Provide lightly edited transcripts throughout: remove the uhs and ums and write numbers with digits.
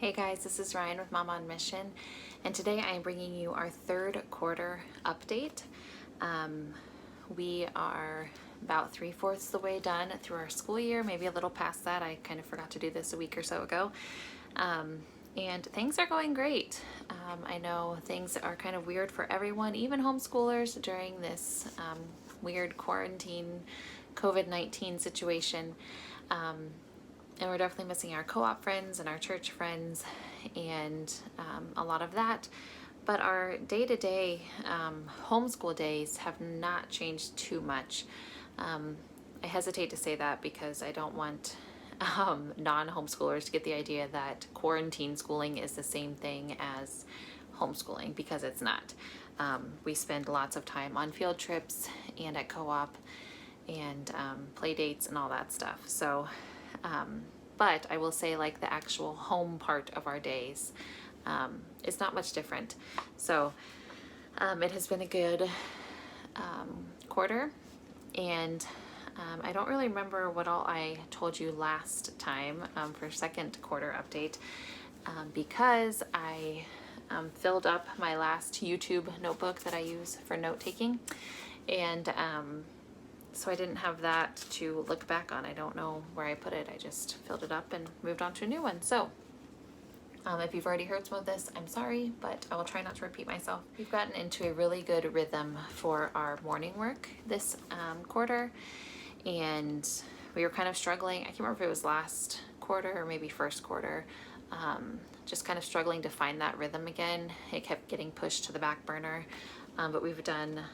Hey guys, this is Ryan with Mom on Mission, and today I am bringing you our third quarter update. We are about 3/4 the way done through our school year, maybe a little past that. I kind of forgot to do this a week or so ago. And things are going great. I know things are kind of weird for everyone, even homeschoolers during this weird quarantine COVID-19 situation. And we're definitely missing our co-op friends and our church friends and a lot of that. But our day-to-day homeschool days have not changed too much. I hesitate to say that because I don't want non-homeschoolers to get the idea that quarantine schooling is the same thing as homeschooling, because it's not. We spend lots of time on field trips and at co-op and play dates and all that stuff. So but I will say, like, the actual home part of our days is not much different. So it has been a good quarter, and I don't really remember what all I told you last time for second quarter update because I filled up my last YouTube notebook that I use for note taking, and so I didn't have that to look back on. I don't know where I put it. I just filled it up and moved on to a new one. So if you've already heard some of this, I'm sorry, but I will try not to repeat myself. We've gotten into a really good rhythm for our morning work this quarter, and we were kind of struggling. I can't remember if it was last quarter or maybe first quarter, just kind of struggling to find that rhythm again. It kept getting pushed to the back burner, but we've done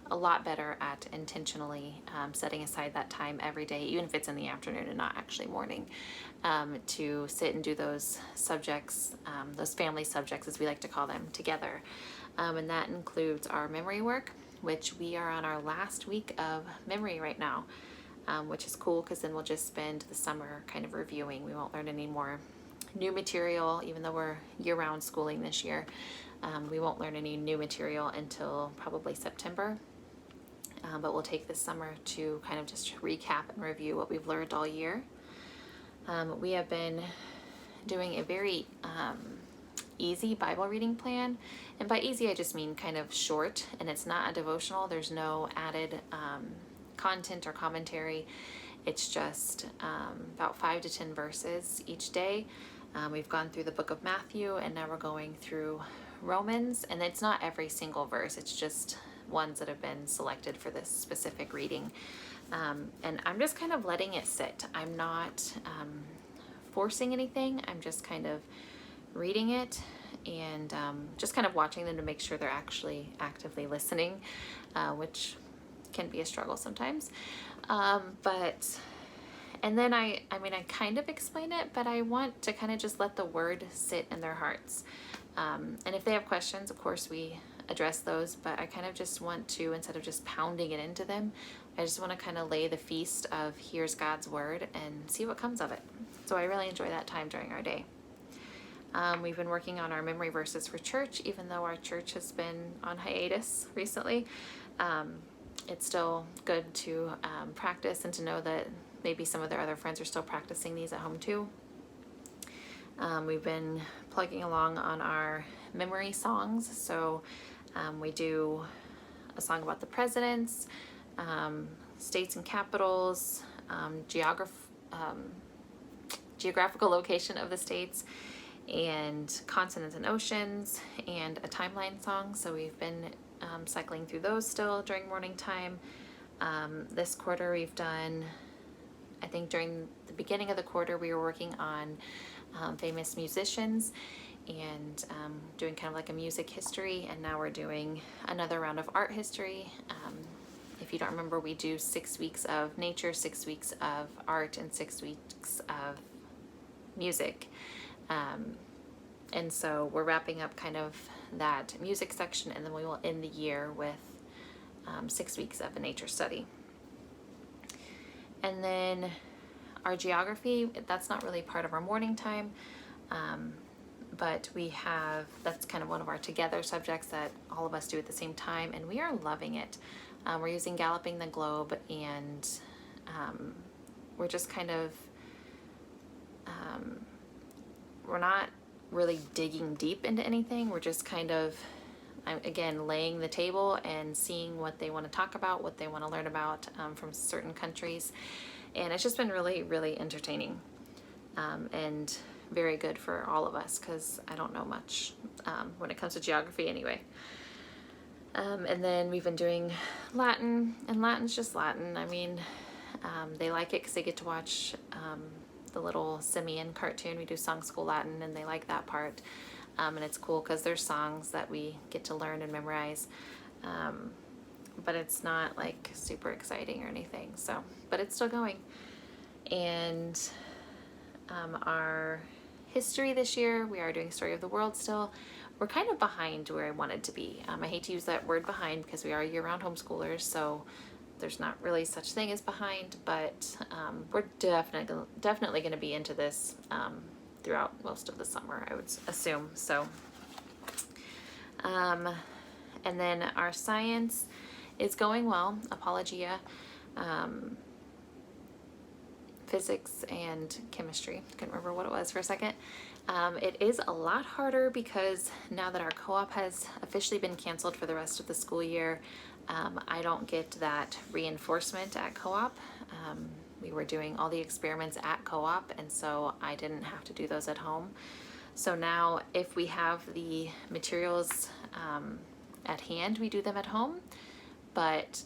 a lot better at intentionally setting aside that time every day, even if it's in the afternoon and not actually morning, to sit and do those subjects, those family subjects as we like to call them, together. And that includes our memory work, which we are on our last week of memory right now, which is cool because then we'll just spend the summer kind of reviewing. We won't learn any more new material, even though we're year-round schooling this year. We won't learn any new material until probably September. But we'll take this summer to kind of just recap and review what we've learned all year. We have been doing a very easy Bible reading plan. And by easy, I just mean kind of short, and it's not a devotional. There's no added content or commentary. It's just about 5 to 10 verses each day. We've gone through the book of Matthew, and now we're going through Romans. And it's not every single verse. It's just ones that have been selected for this specific reading. And I'm just kind of letting it sit. I'm not forcing anything. I'm just kind of reading it and just kind of watching them to make sure they're actually actively listening, which can be a struggle sometimes. And then I kind of explain it, but I want to kind of just let the word sit in their hearts. And if they have questions, of course, we address those, but I kind of just want to, instead of just pounding it into them, I just want to kind of lay the feast of here's God's word and see what comes of it. So I really enjoy that time during our day. We've been working on our memory verses for church, even though our church has been on hiatus recently. It's still good to practice and to know that maybe some of their other friends are still practicing these at home too. We've been plugging along on our memory songs. So we do a song about the presidents, states and capitals, geographical location of the states, and continents and oceans, and a timeline song. So we've been cycling through those still during morning time. This quarter we've done, I think during the beginning of the quarter, we were working on famous musicians and doing kind of like a music history, and now we're doing another round of art history. If you don't remember, we do 6 weeks of nature, 6 weeks of art, and 6 weeks of music. And so we're wrapping up kind of that music section, and then we will end the year with 6 weeks of a nature study. And then our geography, that's not really part of our morning time, but that's kind of one of our together subjects that all of us do at the same time, and we are loving it. We're using Galloping the Globe, and we're just kind of we're not really digging deep into anything. We're just kind of, again, laying the table and seeing what they want to talk about, what they want to learn about from certain countries. And it's just been really, really entertaining and very good for all of us, because I don't know much when it comes to geography anyway. And then we've been doing Latin, and Latin's just Latin. I mean, they like it because they get to watch the little Simeon cartoon. We do Song School Latin, and they like that part. And it's cool because there's songs that we get to learn and memorize. But it's not like super exciting or anything. So, but it's still going. And our history this year, we are doing Story of the World still. We're kind of behind where I wanted to be. I hate to use that word behind because we are year-round homeschoolers, so there's not really such thing as behind, but we're definitely going to be into this throughout most of the summer, I would assume. So, and then our science is going well. Apologia, physics and chemistry. Couldn't remember what it was for a second. It is a lot harder because now that our co-op has officially been canceled for the rest of the school year, I don't get that reinforcement at co-op. We were doing all the experiments at co-op, and so I didn't have to do those at home. So now if we have the materials at hand, we do them at home. But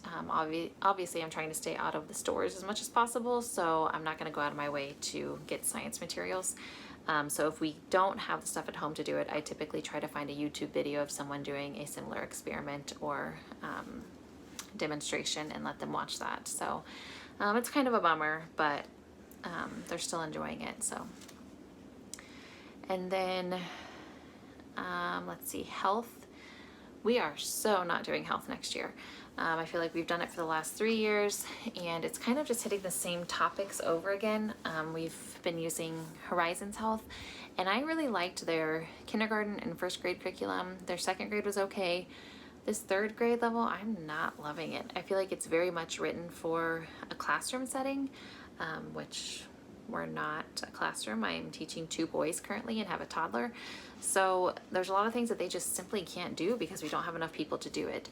obviously I'm trying to stay out of the stores as much as possible, so I'm not going to go out of my way to get science materials. So if we don't have the stuff at home to do it, I typically try to find a YouTube video of someone doing a similar experiment or demonstration and let them watch that. So it's kind of a bummer, but they're still enjoying it. So, and then let's see, health. We are so not doing health next year. I feel like we've done it for the last 3 years, and it's kind of just hitting the same topics over again. We've been using Horizons Health, and I really liked their kindergarten and first grade curriculum. Their second grade was okay. This third grade level, I'm not loving it. I feel like it's very much written for a classroom setting, which we're not a classroom. I'm teaching 2 boys currently and have a toddler. So there's a lot of things that they just simply can't do because we don't have enough people to do it.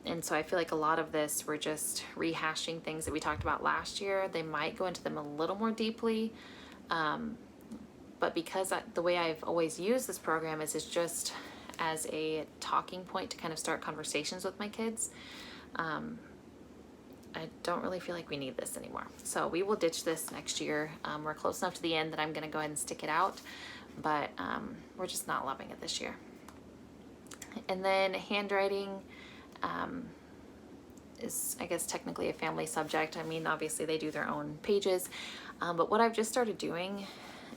And so I feel like a lot of this, we're just rehashing things that we talked about last year. They might go into them a little more deeply. But because the way I've always used this program is just as a talking point to kind of start conversations with my kids, I don't really feel like we need this anymore. So we will ditch this next year. We're close enough to the end that I'm going to go ahead and stick it out, but we're just not loving it this year. And then handwriting is, I guess, technically a family subject. I mean, obviously they do their own pages, but what I've just started doing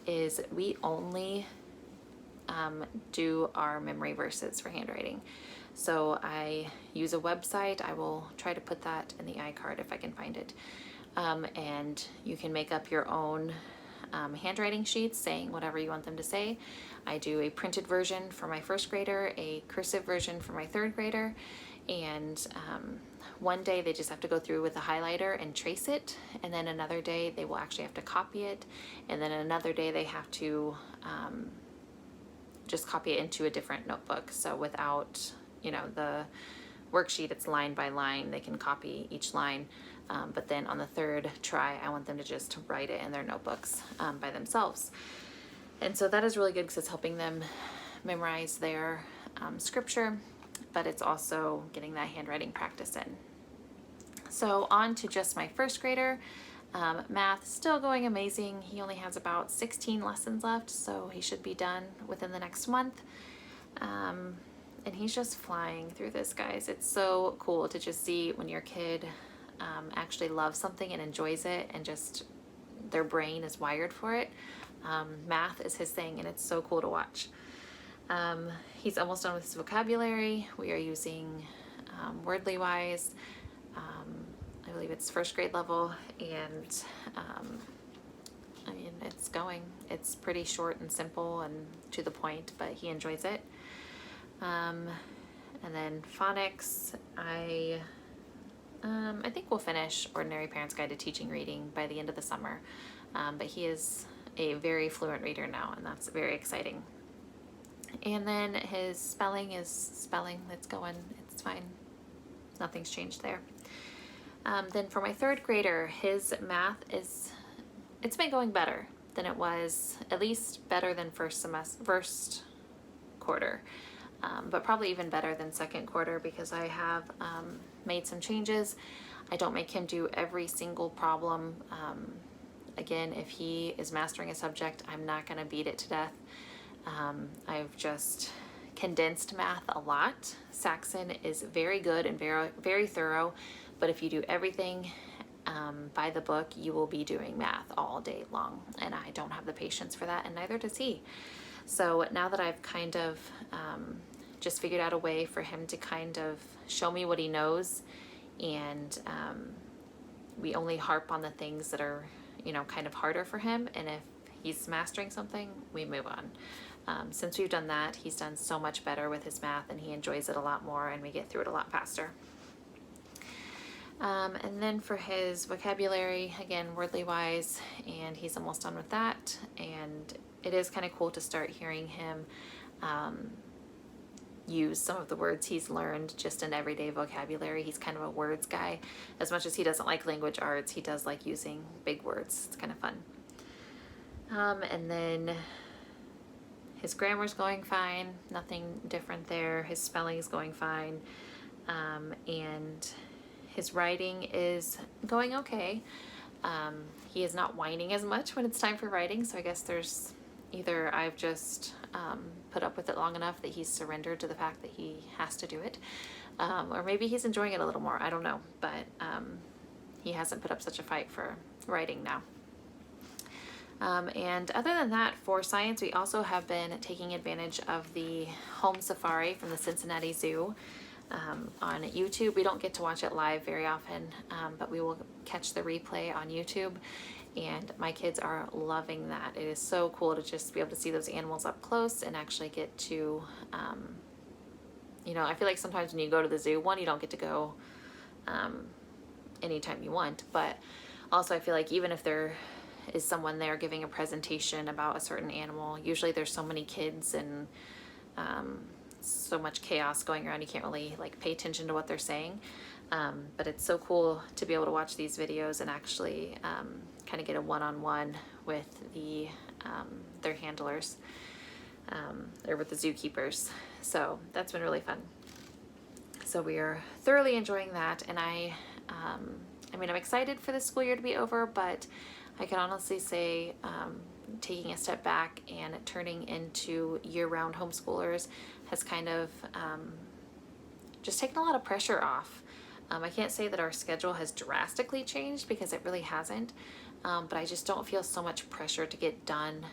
is we only do our memory verses for handwriting. So I use a website. I will try to put that in the iCard if I can find it. And you can make up your own handwriting sheets saying whatever you want them to say. I do a printed version for my first grader, a cursive version for my third grader, and one day they just have to go through with a highlighter and trace it, and then another day they will actually have to copy it, and then another day they have to just copy it into a different notebook. So without, you know, the worksheet, it's line by line. They can copy each line, but then on the third try, I want them to just write it in their notebooks by themselves. And so that is really good because it's helping them memorize their scripture, but it's also getting that handwriting practice in. So on to just my first grader. Math still going amazing. He only has about 16 lessons left, so he should be done within the next month. And he's just flying through this, guys. It's so cool to just see when your kid actually loves something and enjoys it, and just their brain is wired for it. Math is his thing, and it's so cool to watch. He's almost done with his vocabulary. We are using Wordly Wise. I believe it's first grade level, and I mean, it's going. It's pretty short and simple and to the point, but he enjoys it. And then phonics, I think we'll finish Ordinary Parents Guide to Teaching Reading by the end of the summer, but he is a very fluent reader now, and that's very exciting. And then his spelling is spelling. It's going, it's fine. Nothing's changed there. Then for my third grader, his math it's been going better than it was, at least better than first quarter, but probably even better than second quarter, because I have made some changes. I don't make him do every single problem. Again, if he is mastering a subject, I'm not going to beat it to death. I've just condensed math a lot. Saxon is very good and very, very thorough, but if you do everything by the book, you will be doing math all day long, and I don't have the patience for that, and neither does he. So now that I've kind of just figured out a way for him to kind of show me what he knows, and we only harp on the things that are, you know, kind of harder for him, and if he's mastering something, we move on. Since we've done that, he's done so much better with his math, and he enjoys it a lot more, and we get through it a lot faster. And then for his vocabulary, again, wordly wise, and he's almost done with that, and it is kind of cool to start hearing him use some of the words he's learned just in everyday vocabulary. He's kind of a words guy. As much as he doesn't like language arts, he does like using big words. It's kind of fun. And then his grammar's going fine, nothing different there. His spelling's going fine, and his writing is going okay. He is not whining as much when it's time for writing, so I guess there's either I've just put up with it long enough that he's surrendered to the fact that he has to do it, or maybe he's enjoying it a little more. I don't know, but he hasn't put up such a fight for writing now. And other than that, for science, we also have been taking advantage of the home safari from the Cincinnati Zoo on YouTube. We don't get to watch it live very often, but we will catch the replay on YouTube, and my kids are loving that. It is so cool to just be able to see those animals up close and actually get to, you know, I feel like sometimes when you go to the zoo, one, you don't get to go anytime you want, but also I feel like even if there is someone there giving a presentation about a certain animal, usually there's so many kids and so much chaos going around, you can't really like pay attention to what they're saying, but it's so cool to be able to watch these videos and actually kind of get a one-on-one with the their handlers, or with the zookeepers. So that's been really fun. So we are thoroughly enjoying that, and I mean, I'm excited for the school year to be over, but I can honestly say taking a step back and turning into year-round homeschoolers has kind of just taken a lot of pressure off. I can't say that our schedule has drastically changed, because it really hasn't, but I just don't feel so much pressure to get done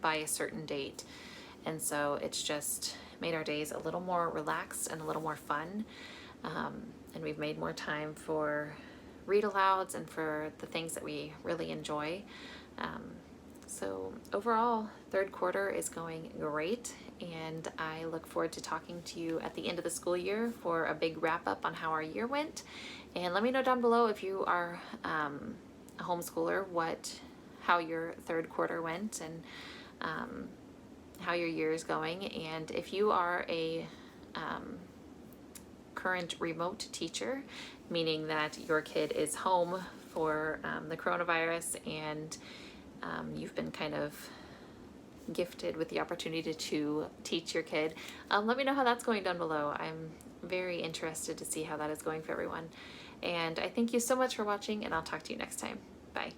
by a certain date. And so it's just made our days a little more relaxed and a little more fun. And we've made more time for read alouds and for the things that we really enjoy. So overall, third quarter is going great, and I look forward to talking to you at the end of the school year for a big wrap up on how our year went. And let me know down below if you are a homeschooler, how your third quarter went, and how your year is going. And if you are a current remote teacher, meaning that your kid is home for the coronavirus, and you've been kind of gifted with the opportunity to teach your kid, let me know how that's going down below. I'm very interested to see how that is going for everyone. And I thank you so much for watching, and I'll talk to you next time. Bye.